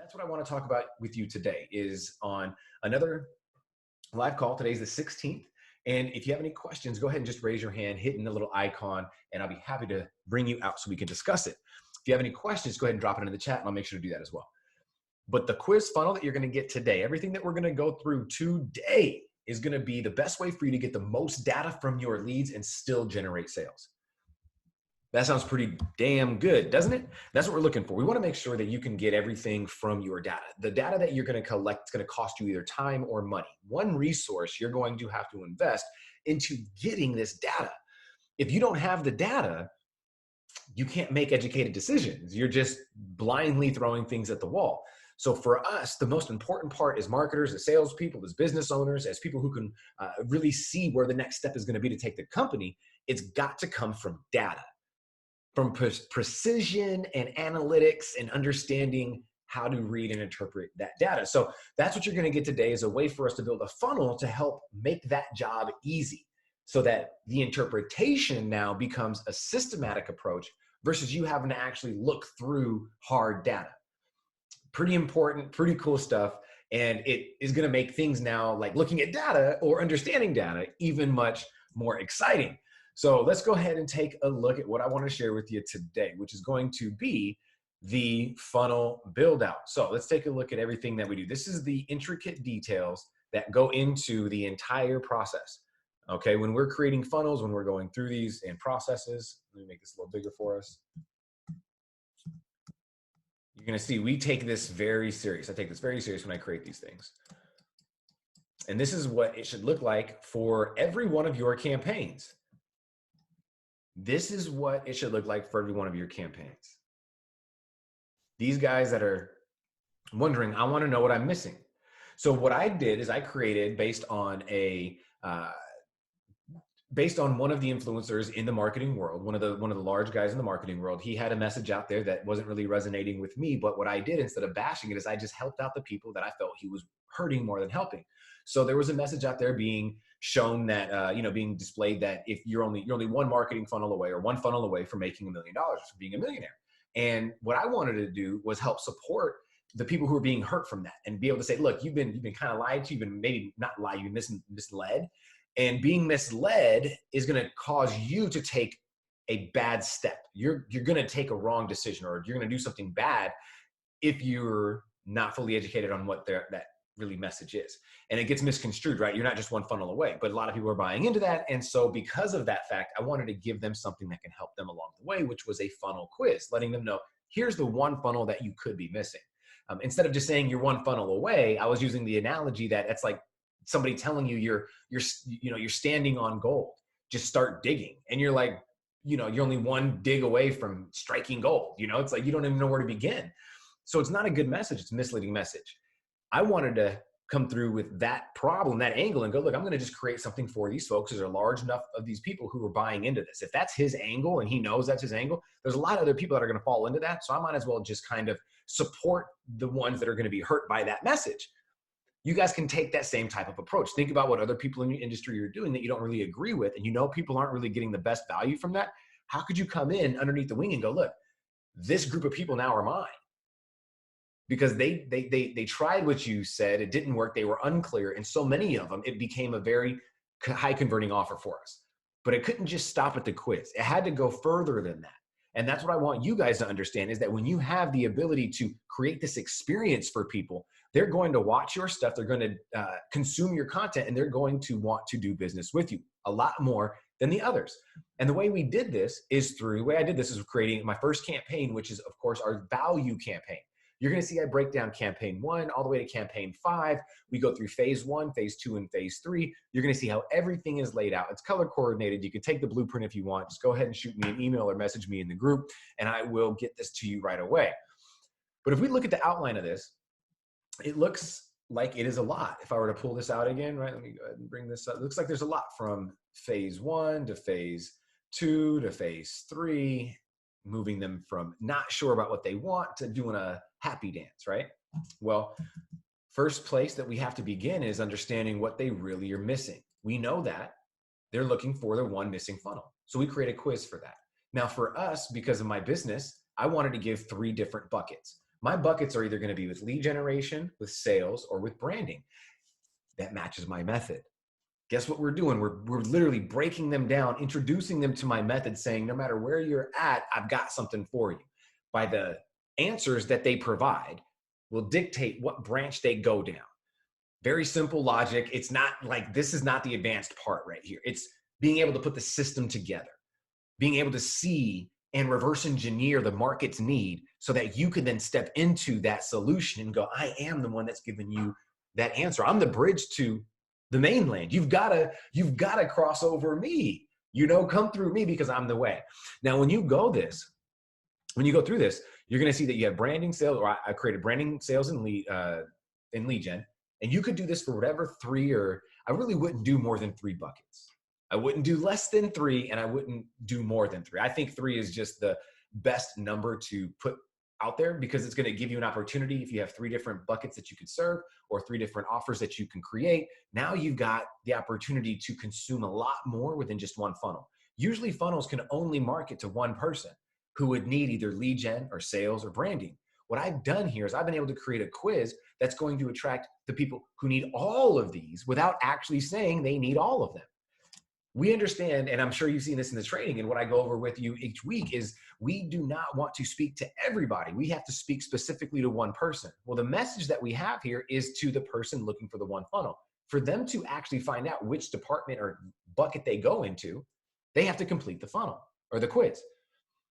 that's what I want to talk about with you today is on another live call. Today's the 16th. And if you have any questions, go ahead and just raise your hand, hitting the little icon, and I'll be happy to bring you out so we can discuss it. If you have any questions, go ahead and drop it into the chat, and I'll make sure to do that as well. But the quiz funnel that you're going to get today, everything that we're going to go through today is going to be the best way for you to get the most data from your leads and still generate sales. That sounds pretty damn good, doesn't it? That's what we're looking for. We want to make sure that you can get everything from your data. The data that you're going to collect is going to cost you either time or money. One resource you're going to have to invest into getting this data. If you don't have the data, you can't make educated decisions. You're just blindly throwing things at the wall. So for us, the most important part as marketers, as salespeople, as business owners, as people who can really see where the next step is going to be to take the company, it's got to come from data. From precision and analytics and understanding how to read and interpret that data. So that's what you're going to get today is a way for us to build a funnel to help make that job easy so that the interpretation now becomes a systematic approach versus you having to actually look through hard data. Pretty important, pretty cool stuff. And it is going to make things now like looking at data or understanding data even much more exciting. So let's go ahead and take a look at what I want to share with you today, which is going to be the funnel build out. So let's take a look at everything that we do. This is the intricate details that go into the entire process. Okay, when we're creating funnels, when we're going through these and processes, let me make this a little bigger for us. You're going to see we take this very serious. I take this very serious when I create these things. And this is what it should look like for every one of your campaigns. This is what it should look like for every one of your campaigns. These guys that are wondering, I want to know what I'm missing. So what I did is I created based on one of the influencers in the marketing world, one of the large guys in the marketing world. He had a message out there that wasn't really resonating with me, but what I did instead of bashing it is I just helped out the people that I felt he was hurting more than helping. So there was a message out there being shown that, being displayed that if you're only one marketing funnel away or one funnel away from making $1 million, from being a millionaire. And what I wanted to do was help support the people who are being hurt from that and be able to say, look, you've been kind of lied to, you've been maybe not lied, you've been misled. And being misled is going to cause you to take a bad step. You're going to take a wrong decision or you're going to do something bad if you're not fully educated on what that really message is. And it gets misconstrued, right? You're not just one funnel away, but a lot of people are buying into that. And so because of that fact, I wanted to give them something that can help them along the way, which was a funnel quiz, letting them know, here's the one funnel that you could be missing. Instead of just saying you're one funnel away, I was using the analogy that it's like somebody telling you you're standing on gold. Just start digging. And you're like, you're only one dig away from striking gold. It's like you don't even know where to begin. So it's not a good message. It's a misleading message. I wanted to come through with that problem, that angle, and go, look, I'm going to just create something for these folks. There's a large enough of these people who are buying into this. If that's his angle and he knows that's his angle, there's a lot of other people that are going to fall into that. So I might as well just kind of support the ones that are going to be hurt by that message. You guys can take that same type of approach. Think about what other people in your industry are doing that you don't really agree with, and people aren't really getting the best value from that. How could you come in underneath the wing and go, look, this group of people now are mine? Because they tried what you said, it didn't work, they were unclear, and so many of them, it became a very high converting offer for us. But it couldn't just stop at the quiz. It had to go further than that. And that's what I want you guys to understand is that when you have the ability to create this experience for people, they're going to watch your stuff, they're going to consume your content, and they're going to want to do business with you a lot more than the others. And the way we did this is the way I did this is creating my first campaign, which is, of course, our value campaign. You're going to see I break down campaign 1 all the way to campaign 5. We go through phase 1, phase 2, and phase 3. You're going to see how everything is laid out. It's color coordinated. You can take the blueprint if you want. Just go ahead and shoot me an email or message me in the group, and I will get this to you right away. But if we look at the outline of this, it looks like it is a lot. If I were to pull this out again, right, let me go ahead and bring this up. It looks like there's a lot from phase 1 to phase 2 to phase 3, moving them from not sure about what they want to doing a happy dance, right? Well, first place that we have to begin is understanding what they really are missing. We know that they're looking for their one missing funnel. So we create a quiz for that. Now for us, because of my business, I wanted to give 3 different buckets. My buckets are either going to be with lead generation, with sales, or with branding. That matches my method. Guess what we're doing? We're literally breaking them down, introducing them to my method, saying no matter where you're at, I've got something for you. By the answers that they provide will dictate what branch they go down. Very simple logic. It's not like, this is not the advanced part right here. It's being able to put the system together, being able to see and reverse engineer the market's need so that you can then step into that solution and go, I am the one that's giving you that answer. I'm the bridge to the mainland. You've got to cross over me, come through me because I'm the way. Now, when you go through this, you're going to see that you have branding, sales, or I created branding, sales, and lead gen. And you could do this for whatever I really wouldn't do more than 3 buckets. I wouldn't do less than 3, and I wouldn't do more than 3. I think 3 is just the best number to put out there because it's going to give you an opportunity. If you have 3 different buckets that you could serve or 3 different offers that you can create, now you've got the opportunity to consume a lot more within just one funnel. Usually funnels can only market to one person who would need either lead gen or sales or branding. What I've done here is I've been able to create a quiz that's going to attract the people who need all of these without actually saying they need all of them. We understand, and I'm sure you've seen this in the training, and what I go over with you each week is we do not want to speak to everybody. We have to speak specifically to one person. Well, the message that we have here is to the person looking for the one funnel. For them to actually find out which department or bucket they go into, they have to complete the funnel or the quiz.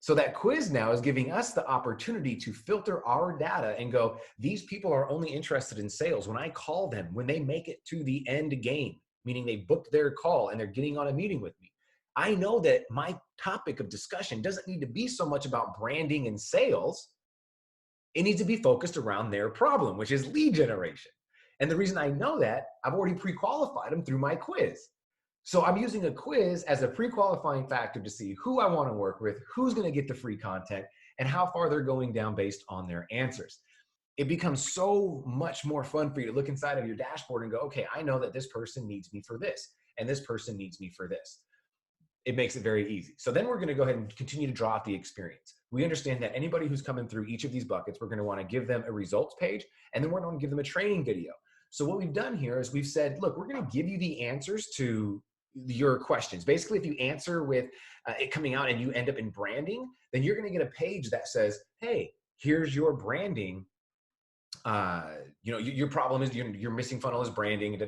So that quiz now is giving us the opportunity to filter our data and go, these people are only interested in sales. When I call them, when they make it to the end game, meaning they booked their call and they're getting on a meeting with me, I know that my topic of discussion doesn't need to be so much about branding and sales. It needs to be focused around their problem, which is lead generation. And the reason I know that, I've already pre-qualified them through my quiz. So I'm using a quiz as a pre-qualifying factor to see who I want to work with, who's going to get the free content, and how far they're going down based on their answers. It becomes so much more fun for you to look inside of your dashboard and go, okay, I know that this person needs me for this, and this person needs me for this. It makes it very easy. So then we're going to go ahead and continue to draw out the experience. We understand that anybody who's coming through each of these buckets, we're going to want to give them a results page, and then we're going to give them a training video. So what we've done here is we've said, look, we're going to give you the answers to your questions. Basically, if you answer with it coming out and you end up in branding, then you're going to get a page that says, hey, here's your branding. Your problem is your missing funnel is branding.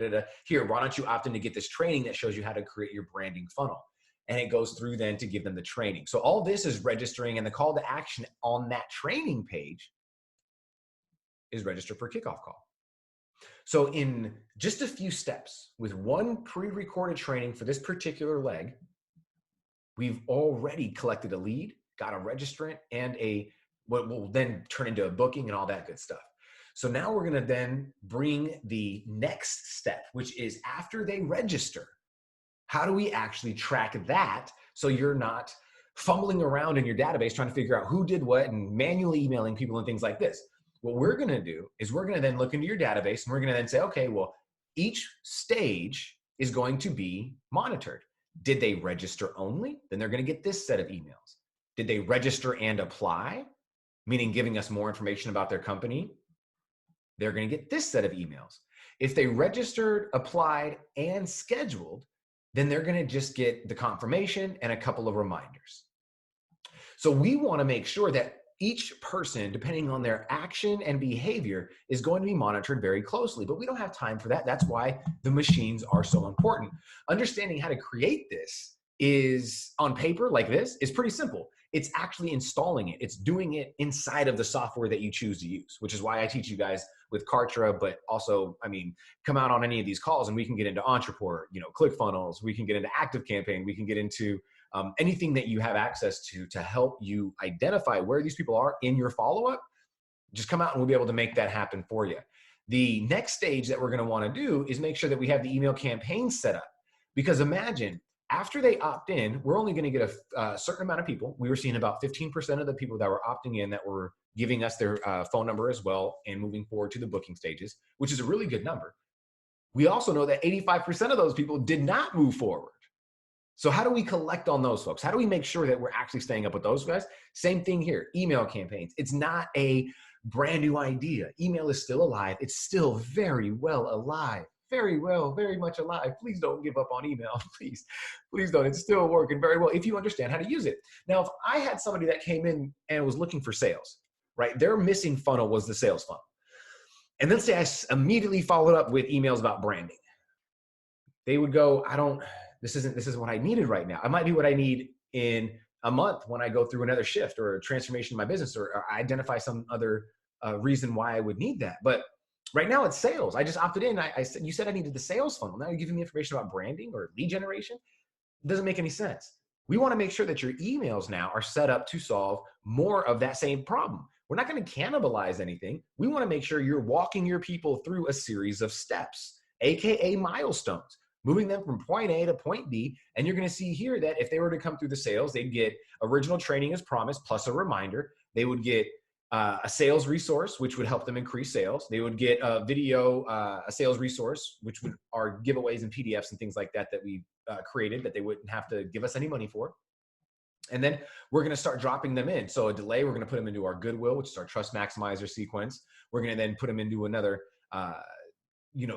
Here, why don't you opt in to get this training that shows you how to create your branding funnel? And it goes through then to give them the training. So all this is registering, and the call to action on that training page is register for kickoff call. So in just a few steps, with one pre-recorded training for this particular leg, we've already collected a lead, got a registrant, and what will then turn into a booking and all that good stuff. So now we're going to then bring the next step, which is after they register, how do we actually track that so you're not fumbling around in your database trying to figure out who did what and manually emailing people and things like this? What we're going to do is we're going to then look into your database and we're going to then say, okay, well, each stage is going to be monitored. Did they register only? Then they're going to get this set of emails. Did they register and apply? Meaning giving us more information about their company. They're going to get this set of emails. If they registered, applied, and scheduled, then they're going to just get the confirmation and a couple of reminders. So we want to make sure that each person, depending on their action and behavior, is going to be monitored very closely, but we don't have time for that. That's why the machines are so important. Understanding how to create this is on paper like this is pretty simple. It's actually installing it. It's doing it inside of the software that you choose to use, which is why I teach you guys with Kartra, but also, come out on any of these calls and we can get into Entreport, ClickFunnels, we can get into ActiveCampaign, we can get into anything that you have access to help you identify where these people are in your follow-up. Just come out and we'll be able to make that happen for you. The next stage that we're going to want to do is make sure that we have the email campaign set up. Because imagine, after they opt in, we're only going to get a certain amount of people. We were seeing about 15% of the people that were opting in that were giving us their phone number as well and moving forward to the booking stages, which is a really good number. We also know that 85% of those people did not move forward. So how do we collect on those folks? How do we make sure that we're actually staying up with those guys? Same thing here, email campaigns. It's not a brand new idea. Email is still alive. It's still very well alive. Very well, very much alive. Please don't give up on email. Please don't. It's still working very well if you understand how to use it. Now, if I had somebody that came in and was looking for sales, right? Their missing funnel was the sales funnel. And let's say I immediately followed up with emails about branding. They would go, this isn't what I needed right now. It might be what I need in a month when I go through another shift or a transformation in my business, or identify some other reason why I would need that. But right now it's sales. I just opted in. I said, you said I needed the sales funnel. Now you're giving me information about branding or lead generation. It doesn't make any sense. We want to make sure that your emails now are set up to solve more of that same problem. We're not going to cannibalize anything. We want to make sure you're walking your people through a series of steps, AKA milestones, moving them from point A to point B. And you're going to see here that if they were to come through the sales, they'd get original training as promised, plus a reminder. They would get a sales resource, which would help them increase sales. They would get a video, a sales resource, which are giveaways and PDFs and things like that we created that they wouldn't have to give us any money for. And then we're going to start dropping them in. So a delay, we're going to put them into our Goodwill, which is our Trust Maximizer sequence. We're going to then put them into another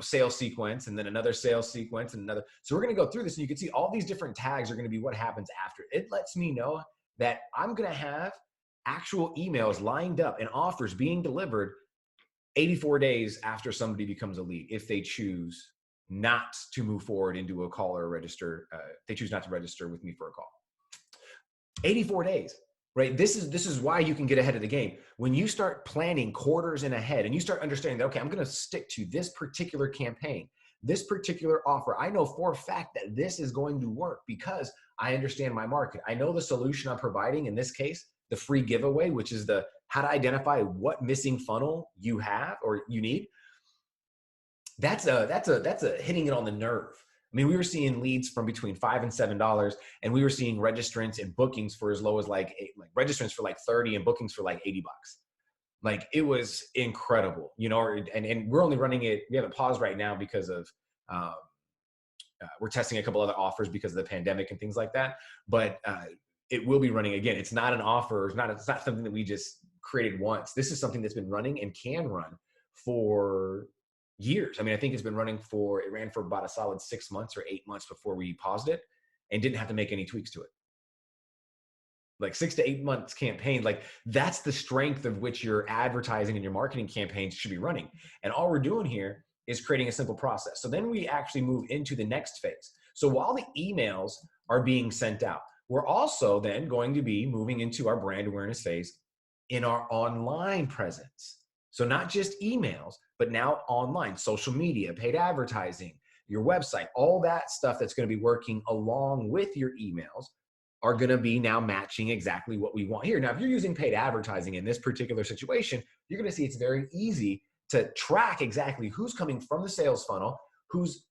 sales sequence, and then another sales sequence, and another. So we're going to go through this, and you can see all these different tags are going to be what happens after. It lets me know that I'm going to have actual emails lined up and offers being delivered 84 days after somebody becomes a lead, if they choose not to move forward into a call or a register. They choose not to register with me for a call. 84 days. Right? This is why you can get ahead of the game. When you start planning quarters in ahead and you start understanding that, okay, I'm going to stick to this particular campaign, this particular offer. I know for a fact that this is going to work because I understand my market. I know the solution I'm providing, in this case, the free giveaway, which is the how to identify what missing funnel you have or you need. That's a hitting it on the nerve. I mean, we were seeing leads from between $5 and $7, and we were seeing registrants and bookings for as low as like registrants for like 30 and bookings for like $80. Like, it was incredible, and we're only running it. We haven't paused right now because of, we're testing a couple other offers because of the pandemic and things like that. But it will be running again. It's not an offer. It's not something that we just created once. This is something that's been running and can run for years. I mean, I think it ran for about a solid 6 months or 8 months before we paused it and didn't have to make any tweaks to it. Like 6 to 8 months campaign, like that's the strength of which your advertising and your marketing campaigns should be running. And all we're doing here is creating a simple process. So then we actually move into the next phase. So while the emails are being sent out, we're also then going to be moving into our brand awareness phase in our online presence. So not just emails, but now online, social media, paid advertising, your website, all that stuff that's going to be working along with your emails are going to be now matching exactly what we want here. Now, if you're using paid advertising in this particular situation, you're going to see it's very easy to track exactly who's coming from the sales funnel, who's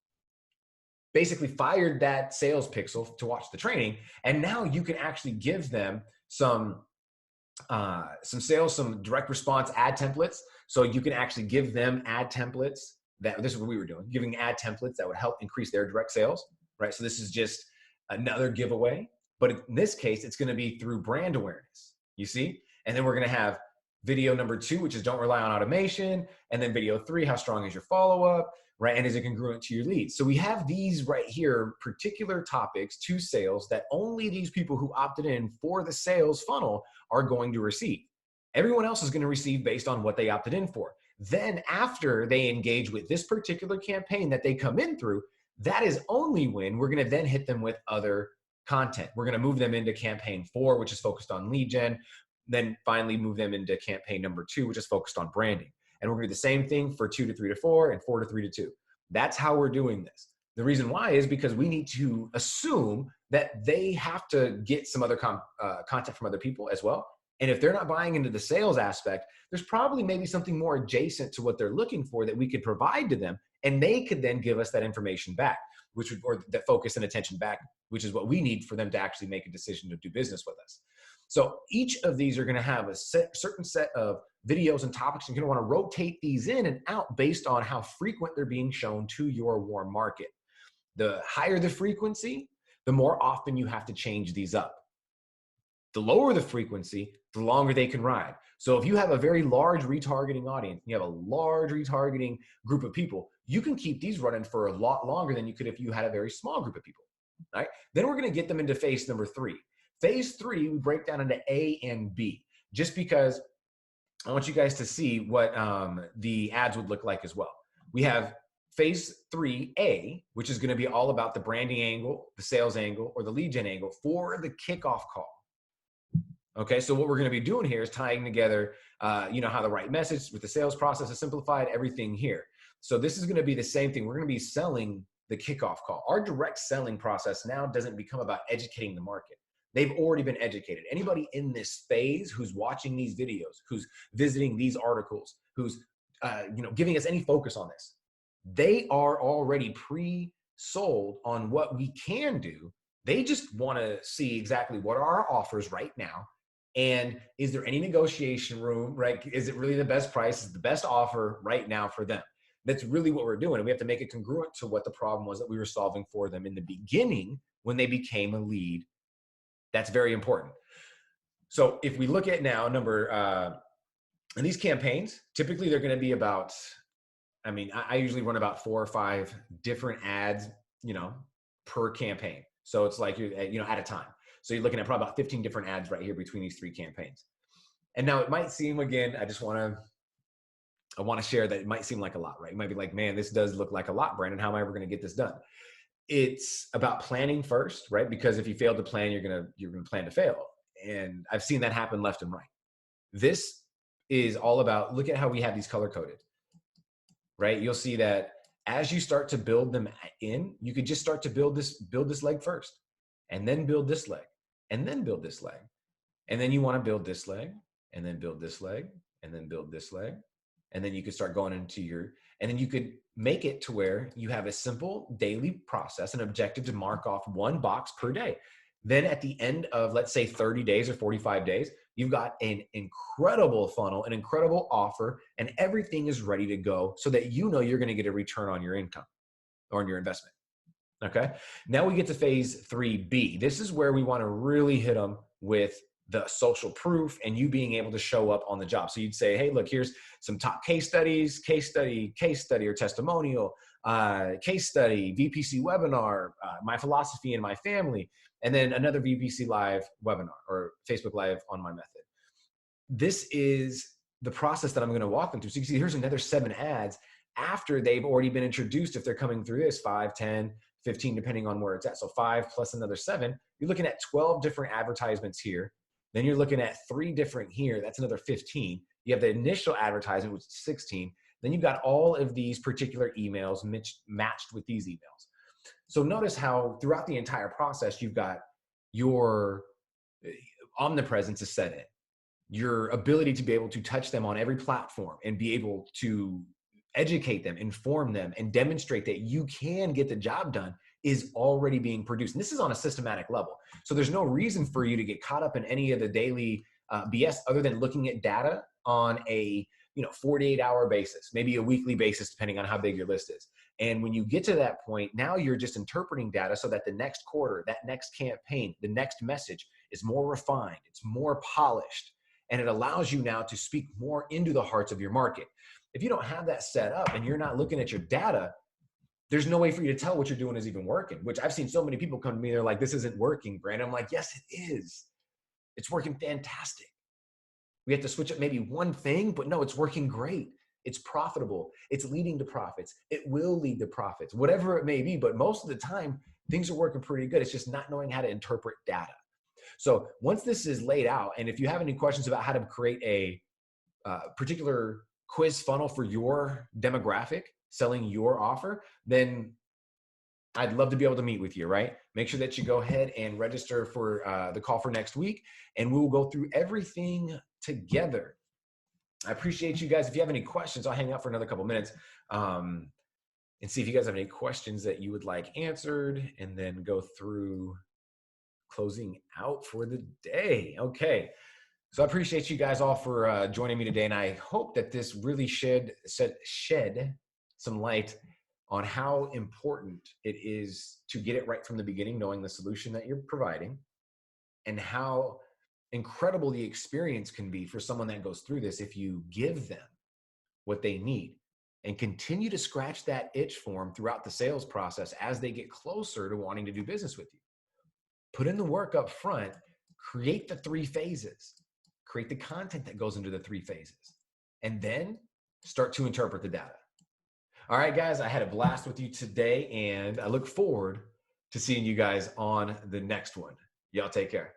basically fired that sales pixel to watch the training. And now you can actually give them some sales, some direct response ad templates. So you can actually give them ad templates this is what we were doing, giving ad templates that would help increase their direct sales, right? So this is just another giveaway, but in this case, it's going to be through brand awareness, you see? And then we're going to have video number 2, which is don't rely on automation. And then video 3, how strong is your follow-up, right? And is it congruent to your leads? So we have these right here, particular topics to sales that only these people who opted in for the sales funnel are going to receive. Everyone else is going to receive based on what they opted in for. Then after they engage with this particular campaign that they come in through, that is only when we're going to then hit them with other content. We're going to move them into campaign 4, which is focused on lead gen. Then finally move them into campaign number 2, which is focused on branding. And we're going to do the same thing for 2 to 3 to 4 and 4 to 3 to 2. That's how we're doing this. The reason why is because we need to assume that they have to get some other content from other people as well. And if they're not buying into the sales aspect, there's probably maybe something more adjacent to what they're looking for that we could provide to them. And they could then give us that information back, or that focus and attention back, which is what we need for them to actually make a decision to do business with us. So each of these are going to have a certain set of videos and topics. And you're going to want to rotate these in and out based on how frequent they're being shown to your warm market. The higher the frequency, the more often you have to change these up. The lower the frequency, the longer they can ride. So if you have a very large retargeting audience, you have a large retargeting group of people, you can keep these running for a lot longer than you could if you had a very small group of people. Right? Then we're going to get them into phase number 3. Phase 3, we break down into A and B, just because I want you guys to see what the ads would look like as well. We have phase 3A, which is going to be all about the branding angle, the sales angle, or the lead gen angle for the kickoff call. Okay, so what we're going to be doing here is tying together, how the right message with the sales process is simplified, everything here. So this is going to be the same thing. We're going to be selling the kickoff call. Our direct selling process now doesn't become about educating the market. They've already been educated. Anybody in this phase who's watching these videos, who's visiting these articles, who's giving us any focus on this, they are already pre-sold on what we can do. They just want to see exactly what are our offers right now. And is there any negotiation room, right? Is it really the best price? Is the best offer right now for them? That's really what we're doing. And we have to make it congruent to what the problem was that we were solving for them in the beginning when they became a lead. That's very important. So if we look at now in these campaigns, typically they're going to be about, I usually run about 4 or 5 different ads, per campaign. So it's like, at a time. So you're looking at probably about 15 different ads right here between these 3 campaigns. And now it might seem, again, I want to share that it might seem like a lot, right? You might be like, man, this does look like a lot, Brandon. How am I ever going to get this done? It's about planning first, right? Because if you fail to plan, you're going to plan to fail. And I've seen that happen left and right. This is all about, look at how we have these color coded, right? You'll see that as you start to build them in, you could just start to build this leg first, and then build this leg, and then build this leg. And then you want to build this leg, and then build this leg, and then build this leg. And then you could start going into and then you could make it to where you have a simple daily process, an objective to mark off 1 box per day. Then at the end of, let's say, 30 days or 45 days, you've got an incredible funnel, an incredible offer, and everything is ready to go so that you're going to get a return on your income or on your investment. Okay. Now we get to phase 3B. This is where we want to really hit them with the social proof and you being able to show up on the job. So you'd say, hey, look, here's some top case study, or testimonial, case study, VPC webinar, my philosophy and my family, and then another VPC live webinar or Facebook Live on my method. This is the process that I'm going to walk them through. So you can see here's another 7 ads after they've already been introduced. If they're coming through this 5, 10, 15, depending on where it's at. So 5 plus another 7, you're looking at 12 different advertisements here. Then you're looking at 3 different here. That's another 15. You have the initial advertisement, which is 16. Then you've got all of these particular emails matched with these emails. So notice how throughout the entire process, you've got your omnipresence is set in. Your ability to be able to touch them on every platform and be able to educate them, inform them, and demonstrate that you can get the job done is already being produced. And this is on a systematic level. So there's no reason for you to get caught up in any of the daily BS other than looking at data on a 48-hour basis, maybe a weekly basis, depending on how big your list is. And when you get to that point, now you're just interpreting data so that the next quarter, that next campaign, the next message is more refined, it's more polished, and it allows you now to speak more into the hearts of your market. If you don't have that set up and you're not looking at your data, there's no way for you to tell what you're doing is even working, which I've seen so many people come to me, they're like, this isn't working, Brandon. I'm like, yes, it is. It's working fantastic. We have to switch up maybe one thing, but no, it's working great. It's profitable. It's leading to profits. It will lead to profits, whatever it may be. But most of the time, things are working pretty good. It's just not knowing how to interpret data. So once this is laid out, and if you have any questions about how to create a particular quiz funnel for your demographic, selling your offer, then I'd love to be able to meet with you, right? Make sure that you go ahead and register for the call for next week, and we will go through everything together. I appreciate you guys. If you have any questions, I'll hang out for another couple minutes and see if you guys have any questions that you would like answered, and then go through closing out for the day. Okay. So I appreciate you guys all for joining me today, and I hope that this really shed some light on how important it is to get it right from the beginning, knowing the solution that you're providing, and how incredible the experience can be for someone that goes through this if you give them what they need and continue to scratch that itch for them throughout the sales process as they get closer to wanting to do business with you. Put in the work up front, create the 3 phases, create the content that goes into the 3 phases, and then start to interpret the data. All right, guys, I had a blast with you today, and I look forward to seeing you guys on the next one. Y'all take care.